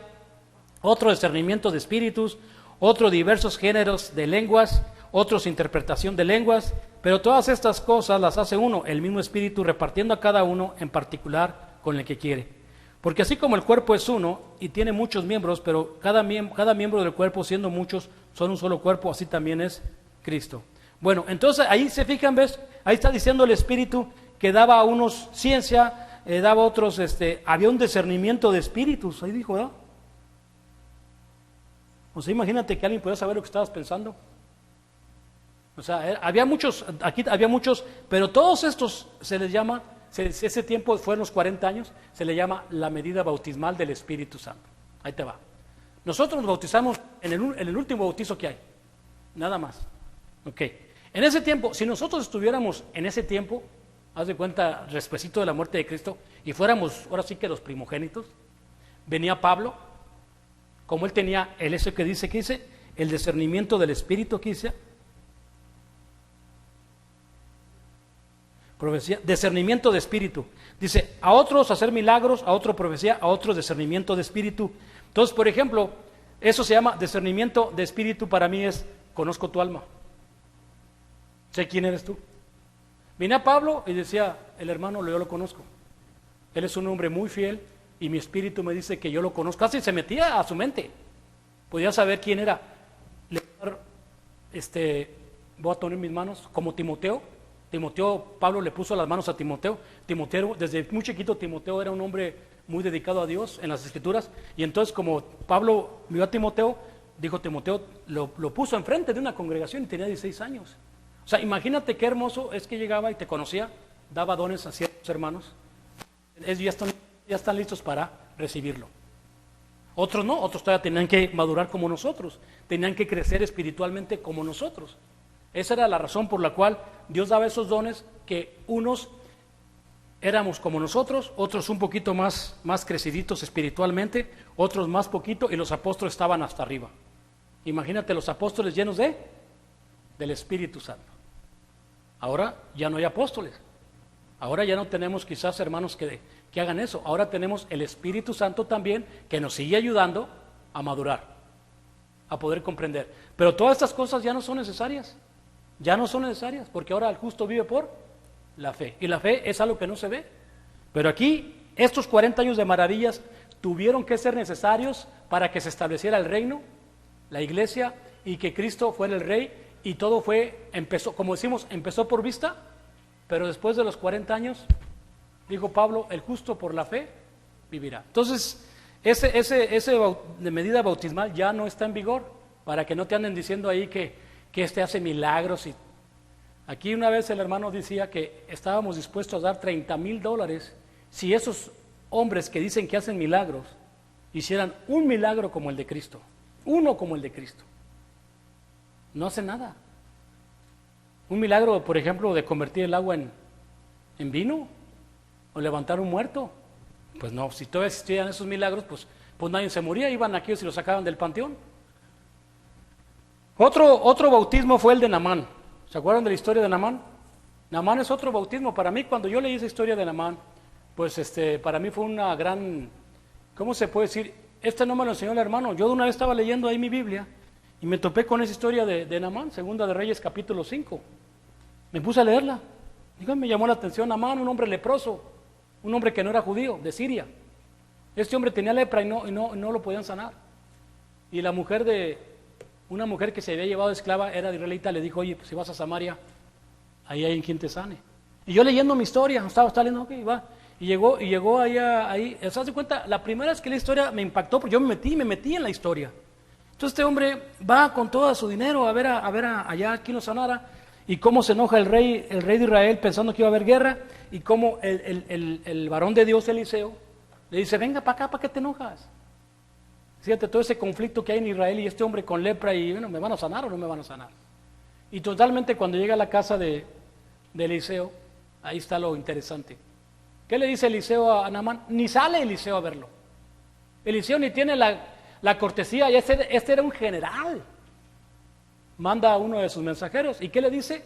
otro discernimiento de espíritus, otro diversos géneros de lenguas, otros interpretación de lenguas, pero todas estas cosas las hace uno, el mismo Espíritu, repartiendo a cada uno en particular con el que quiere. Porque así como el cuerpo es uno y tiene muchos miembros, pero cada miembro del cuerpo, siendo muchos, son un solo cuerpo, así también es Cristo. Bueno, entonces ahí se fijan, ¿ves? Ahí está diciendo el Espíritu que daba a unos ciencia, daba a otros, había un discernimiento de espíritus, ahí dijo, ¿verdad? O sea, imagínate que alguien pudiera saber lo que estabas pensando. O sea, había muchos, aquí había muchos, pero todos estos se les llama... Ese tiempo fueron los 40 años, se le llama la medida bautismal del Espíritu Santo. Ahí te va. Nosotros nos bautizamos en el último bautizo que hay, nada más. Ok. En ese tiempo, si nosotros estuviéramos en ese tiempo, haz de cuenta, despuesito de la muerte de Cristo, y fuéramos ahora sí que los primogénitos, venía Pablo, como él tenía eso que dice, el discernimiento del Espíritu, que dice, profecía, discernimiento de espíritu. Dice, a otros hacer milagros, a otro profecía, a otros discernimiento de espíritu. Entonces, por ejemplo, eso se llama discernimiento de espíritu. Para mí es, conozco tu alma, sé quién eres tú. Vine a Pablo y decía, el hermano, yo lo conozco. Él es un hombre muy fiel y mi espíritu me dice que yo lo conozco. Casi se metía a su mente. Podía saber quién era. Voy a poner mis manos como Timoteo. Pablo le puso las manos a Timoteo. Timoteo, desde muy chiquito, Timoteo era un hombre muy dedicado a Dios en las Escrituras. Y entonces, como Pablo vio a Timoteo, dijo Timoteo, lo puso enfrente de una congregación y tenía 16 años. O sea, imagínate qué hermoso es que llegaba y te conocía, daba dones a ciertos hermanos. Ellos ya están listos para recibirlo. Otros no, otros todavía tenían que madurar como nosotros, tenían que crecer espiritualmente como nosotros. Esa era la razón por la cual Dios daba esos dones, que unos éramos como nosotros, otros un poquito más creciditos espiritualmente, otros más poquito, y los apóstoles estaban hasta arriba. Imagínate los apóstoles llenos del Espíritu Santo. Ahora ya no hay apóstoles, ahora ya no tenemos quizás hermanos que hagan eso, ahora tenemos el Espíritu Santo también, que nos sigue ayudando a madurar, a poder comprender. Pero todas estas cosas ya no son necesarias. Ya no son necesarias, porque ahora el justo vive por la fe. Y la fe es algo que no se ve. Pero aquí, estos 40 años de maravillas tuvieron que ser necesarios para que se estableciera el reino, la iglesia, y que Cristo fuera el rey, y todo empezó, como decimos, empezó por vista, pero después de los 40 años, dijo Pablo, el justo por la fe vivirá. Entonces, ese de medida bautismal ya no está en vigor, para que no te anden diciendo ahí que hace milagros. Y aquí una vez el hermano decía que estábamos dispuestos a dar $30,000 si esos hombres que dicen que hacen milagros hicieran un milagro como el de Cristo, uno como el de Cristo. No hace nada. Un milagro, por ejemplo, de convertir el agua en vino o levantar un muerto. Pues no, si todavía existían esos milagros, pues nadie se moría, iban aquellos y los sacaban del panteón. Otro bautismo fue el de Naamán. ¿Se acuerdan de la historia de Naamán? Naamán es otro bautismo. Para mí, cuando yo leí esa historia de Naamán, pues para mí fue una gran, ¿cómo se puede decir? No me lo enseñó el hermano. Yo de una vez estaba leyendo ahí mi Biblia y me topé con esa historia de Naamán, Segunda de Reyes, capítulo 5. Me puse a leerla. Me llamó la atención Naamán, un hombre leproso, un hombre que no era judío, de Siria. Este hombre tenía lepra y no lo podían sanar. Y una mujer que se había llevado de esclava, era israelita, le dijo, oye, pues si vas a Samaria, ahí hay quien te sane. Y yo leyendo mi historia, estaba leyendo, ok, va. Y llegó ahí, ¿se das cuenta? La primera vez que la historia me impactó, porque yo me metí en la historia. Entonces este hombre va con todo su dinero a ver allá quien lo sanara, y cómo se enoja el rey de Israel pensando que iba a haber guerra, y cómo el varón de Dios, Eliseo, le dice, venga para acá, ¿para qué te enojas? Fíjate todo ese conflicto que hay en Israel y este hombre con lepra y bueno, ¿me van a sanar o no me van a sanar? Y totalmente cuando llega a la casa de Eliseo, ahí está lo interesante. ¿Qué le dice Eliseo a Naamán? Ni sale Eliseo a verlo. Eliseo ni tiene la cortesía, y este era un general. Manda a uno de sus mensajeros, ¿y qué le dice?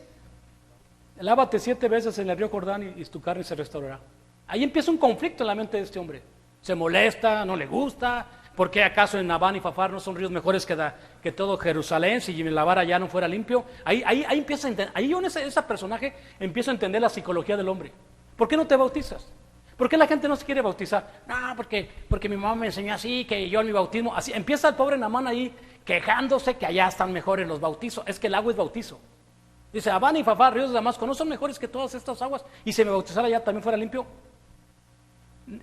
Lávate 7 veces en el río Jordán y tu carne se restaurará. Ahí empieza un conflicto en la mente de este hombre. Se molesta, no le gusta. ¿Por qué acaso en Nabán y Fafar no son ríos mejores que todo Jerusalén? Si la vara ya no fuera limpio. Ahí empieza a entender. Ahí yo en ese personaje empiezo a entender la psicología del hombre. ¿Por qué no te bautizas? ¿Por qué la gente no se quiere bautizar? No, porque mi mamá me enseñó así, que yo en mi bautismo, así. Empieza el pobre Naamán ahí quejándose que allá están mejores los bautizos. Es que el agua es bautizo. Dice, Abán y Fafar, ríos de Damasco, ¿no son mejores que todas estas aguas? Y si me bautizara allá también fuera limpio.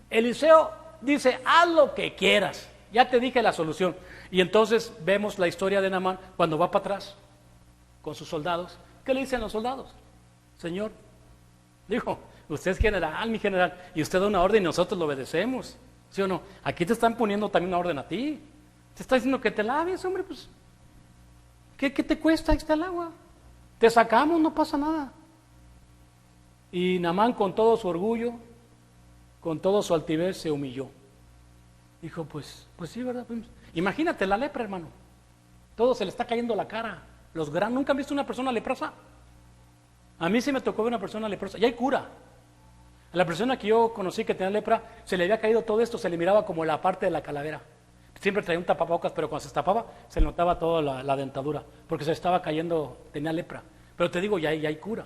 Eliseo dice, haz lo que quieras. Ya te dije la solución. Y entonces vemos la historia de Naamán cuando va para atrás con sus soldados. ¿Qué le dicen los soldados? Señor, dijo, usted es general, mi general, y usted da una orden y nosotros lo obedecemos. ¿Sí o no? Aquí te están poniendo también una orden a ti. Te está diciendo que te laves, hombre, pues. ¿Qué te cuesta? Ahí está el agua. Te sacamos, no pasa nada. Y Naamán con todo su orgullo, con toda su altivez, se humilló. Dijo, pues sí, ¿verdad? Imagínate la lepra, hermano. Todo se le está cayendo la cara. ¿Nunca han visto una persona leprosa? A mí sí me tocó ver una persona leprosa. Ya hay cura. A la persona que yo conocí que tenía lepra, se le había caído todo esto, se le miraba como la parte de la calavera. Siempre traía un tapabocas, pero cuando se tapaba, se le notaba toda la dentadura, porque se estaba cayendo, tenía lepra. Pero te digo, ya hay cura.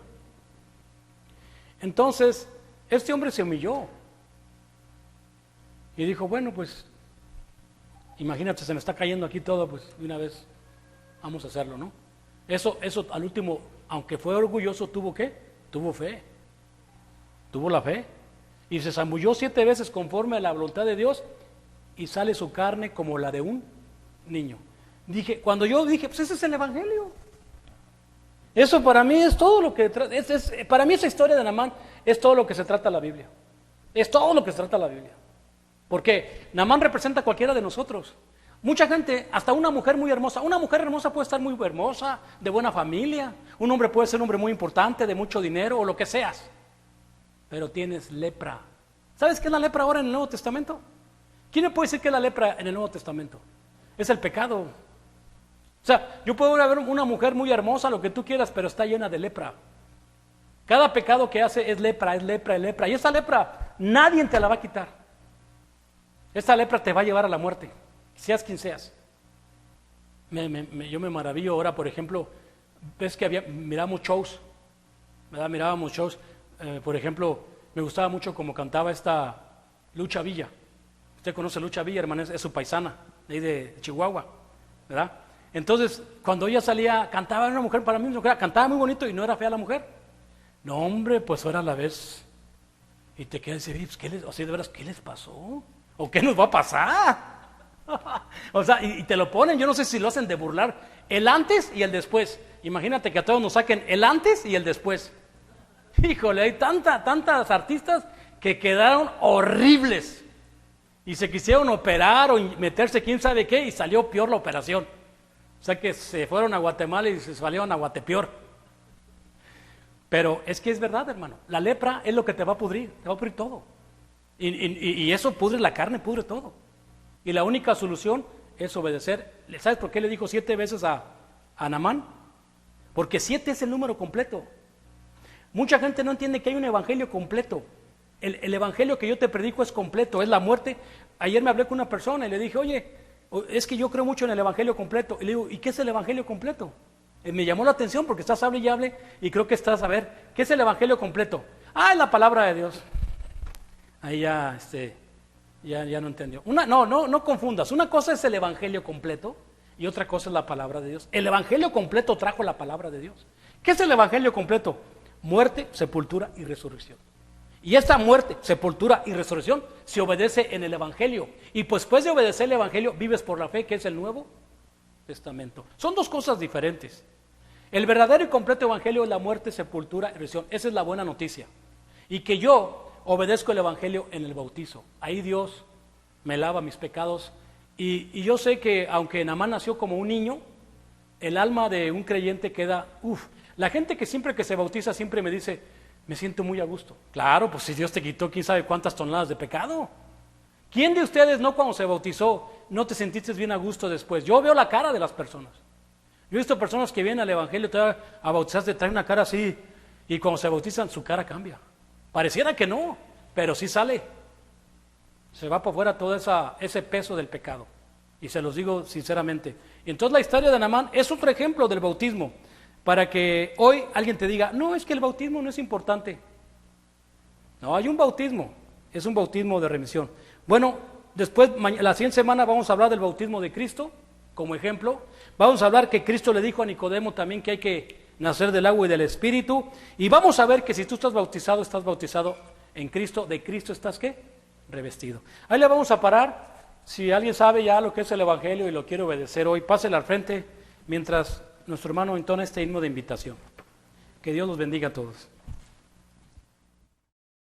Entonces, este hombre se humilló. Y dijo, bueno, pues, imagínate, se me está cayendo aquí todo, pues, de una vez, vamos a hacerlo, ¿no? Eso al último, aunque fue orgulloso, ¿tuvo qué? Tuvo fe. Tuvo la fe. Y se zambulló 7 veces conforme a la voluntad de Dios, y sale su carne como la de un niño. Cuando yo dije, pues ese es el Evangelio. Eso para mí es todo lo que, para mí esa historia de Naamán es todo lo que se trata la Biblia. Es todo lo que se trata la Biblia. Porque Naamán representa a cualquiera de nosotros. Mucha gente, hasta una mujer muy hermosa. Una mujer hermosa puede estar muy hermosa, de buena familia. Un hombre puede ser un hombre muy importante, de mucho dinero o lo que seas. Pero tienes lepra. ¿Sabes qué es la lepra ahora en el Nuevo Testamento? ¿Quién me puede decir qué es la lepra en el Nuevo Testamento? Es el pecado. O sea, yo puedo ver una mujer muy hermosa, lo que tú quieras, pero está llena de lepra. Cada pecado que hace es lepra, es lepra, es lepra. Y esa lepra nadie te la va a quitar. Esta lepra te va a llevar a la muerte, seas quien seas. Yo me maravillo ahora, por ejemplo, ves que mirábamos shows, ¿verdad? Mirábamos shows, por ejemplo, me gustaba mucho como cantaba esta Lucha Villa. Usted conoce a Lucha Villa, hermano, es su paisana, de ahí de Chihuahua, ¿verdad? Entonces, cuando ella salía, cantaba, era una mujer, para mí, cantaba muy bonito y no era fea la mujer. No, hombre, pues ahora la ves y te quedas y dices, de veras, ¿qué les pasó? ¿O qué nos va a pasar? O sea, y te lo ponen, yo no sé si lo hacen de burlar, el antes y el después. Imagínate que a todos nos saquen el antes y el después. Híjole, hay tantas artistas que quedaron horribles y se quisieron operar o meterse quién sabe qué y salió peor la operación. O sea que se fueron a Guatemala y se salieron a Guatepeor. Pero es que es verdad, hermano. La lepra es lo que te va a pudrir todo. Y eso pudre la carne, pudre todo. Y la única solución es obedecer. ¿Sabes por qué le dijo 7 veces a Naamán? Porque 7 es el número completo. Mucha gente no entiende que hay un evangelio completo. El evangelio que yo te predico es completo, es la muerte. Ayer me hablé con una persona y le dije, oye, es que yo creo mucho en el evangelio completo. Y le digo, ¿y qué es el evangelio completo? Me llamó la atención porque estás hable y hable y creo que estás a ver, ¿qué es el evangelio completo? Es la palabra de Dios. Ahí ya no entendió. No confundas. Una cosa es el evangelio completo y otra cosa es la palabra de Dios. El evangelio completo trajo la palabra de Dios. ¿Qué es el evangelio completo? Muerte, sepultura y resurrección. Y esta muerte, sepultura y resurrección se obedece en el evangelio. Y pues después de obedecer el evangelio, vives por la fe, que es el Nuevo Testamento. Son dos cosas diferentes. El verdadero y completo evangelio es la muerte, sepultura y resurrección. Esa es la buena noticia. Y que yo obedezco el evangelio en el bautizo. Ahí Dios me lava mis pecados. Y yo sé que aunque Naamán nació como un niño, el alma de un creyente queda, La gente que siempre que se bautiza siempre me dice, me siento muy a gusto. Claro, pues si Dios te quitó quién sabe cuántas toneladas de pecado. ¿Quién de ustedes no cuando se bautizó no te sentiste bien a gusto después? Yo veo la cara de las personas. Yo he visto personas que vienen al evangelio a bautizarse, traen una cara así y cuando se bautizan su cara cambia. Pareciera que no, pero sí sale. Se va para afuera todo ese peso del pecado. Y se los digo sinceramente. Y entonces la historia de Naamán es otro ejemplo del bautismo. Para que hoy alguien te diga, no, es que el bautismo no es importante. No, hay un bautismo. Es un bautismo de remisión. Bueno, después, la siguiente semana vamos a hablar del bautismo de Cristo, como ejemplo. Vamos a hablar que Cristo le dijo a Nicodemo también que hay que nacer del agua y del Espíritu. Y vamos a ver que si tú estás bautizado en Cristo, de Cristo estás, ¿qué? Revestido. Ahí le vamos a parar. Si alguien sabe ya lo que es el Evangelio y lo quiere obedecer hoy, pásele al frente mientras nuestro hermano entona este himno de invitación. Que Dios los bendiga a todos.